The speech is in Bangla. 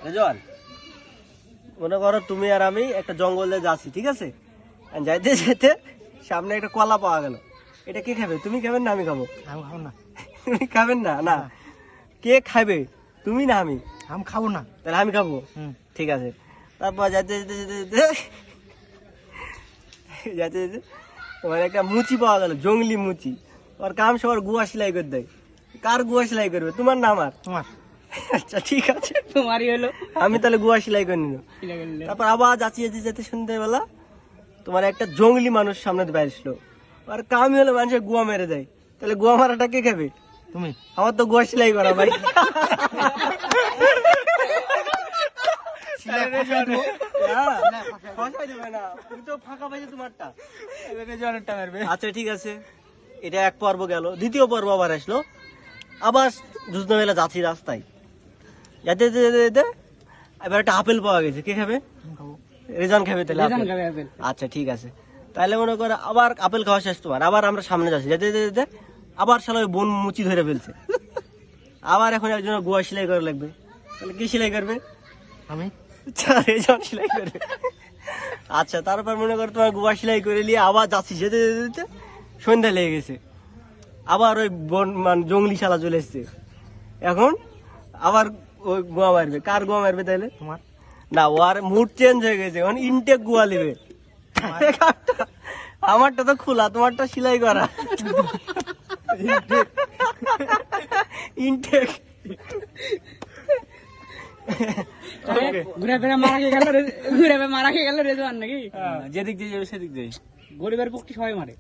রেজওয়ান, মনে করো তুমি আর আমি একটা জঙ্গলে যাচ্ছি, ঠিক আছে? যাইতে যেতে সামনে একটা কলা পাওয়া গেল। এটা কে খাবে? তুমি খাবেন না আমি খাবো? আমি খাবো না। তুমি খাবেন না? না, কে খাবে, তুমি না আমি? আমি খাবো না। তাহলে আমি খাবো, ঠিক আছে। তারপর যেতে যেতে যেতে যেতে যেতে যেতে তোমার একটা মুচি পাওয়া গেল, জঙ্গলি মুচি। ওর কাম সবার গুয়া সেলাই করে দেয়। কার গুয়া সেলাই করবে, তোমার না আমার? তোমার। আচ্ছা ঠিক আছে, তোমারই হলো। আমি তাহলে গুয়া সেলাই করে নিল। তারপর আবার যাচ্ছি যেতে যেতে সন্ধ্যেবেলা তোমার একটা জঙ্গলি মানুষ সামনে বাইরে ছিল। আর কামই হলো মানুষের গুয়া মেরে দেয়। তাহলে গুয়া মারাটা কে খাবে? তুমি। আমার তো গুয়া সেলাই করা ভাই। আচ্ছা ঠিক আছে, এটা এক পর্ব গেল। দ্বিতীয় পর্ব আবার আসলো। আবার দুজনে মেলা যাচ্ছি রাস্তায়, যেতে যেতে যেতে যেতে এবার একটা আপেল পাওয়া গেছে। কে খাবে? রেজান খাবে তাহলে আপেল। আচ্ছা ঠিক আছে, তাহলে মনে করো আবার আপেল খাওয়া শেষ তোমার। আবার আমরা সামনে যাচ্ছি, যেতে যেতে যেতে আবার শালা ওই বোন মুচি ধরে ফেলছে। আবার এখন একজন গুয়া সেলাই করা লাগবে। তাহলে কি সেলাই করবে? আমি। রেজান সেলাই করবে। আচ্ছা, তারপর মনে করো তোমার গুয়া সেলাই করে নিয়ে আবার যাচ্ছি, যেতে যেতে যেতে সন্ধ্যা লেগে গেছে। আবার ওই বন জঙ্গলি শালা চলে এসছে। এখন আবার ওই গোয়া মারবে। কার গোয়া মারবে তাহলে? তোমার। না, ও আর মুড চেঞ্জ হয়ে গেছে, এখন ইনটেক গোয়া নেবে। আমারটা তো খোলা, তোমারটা সেলাই করা। ইনটেক। ঘুরে ফিরে মারা খেয়ে গেল, ঘুরে ফিরে মারা খেয়ে গেল রেজওয়ান নাকি? যেদিক দিয়ে যাবে সেদিক দিয়ে। গরিবের পক্ষে সবাই মারে।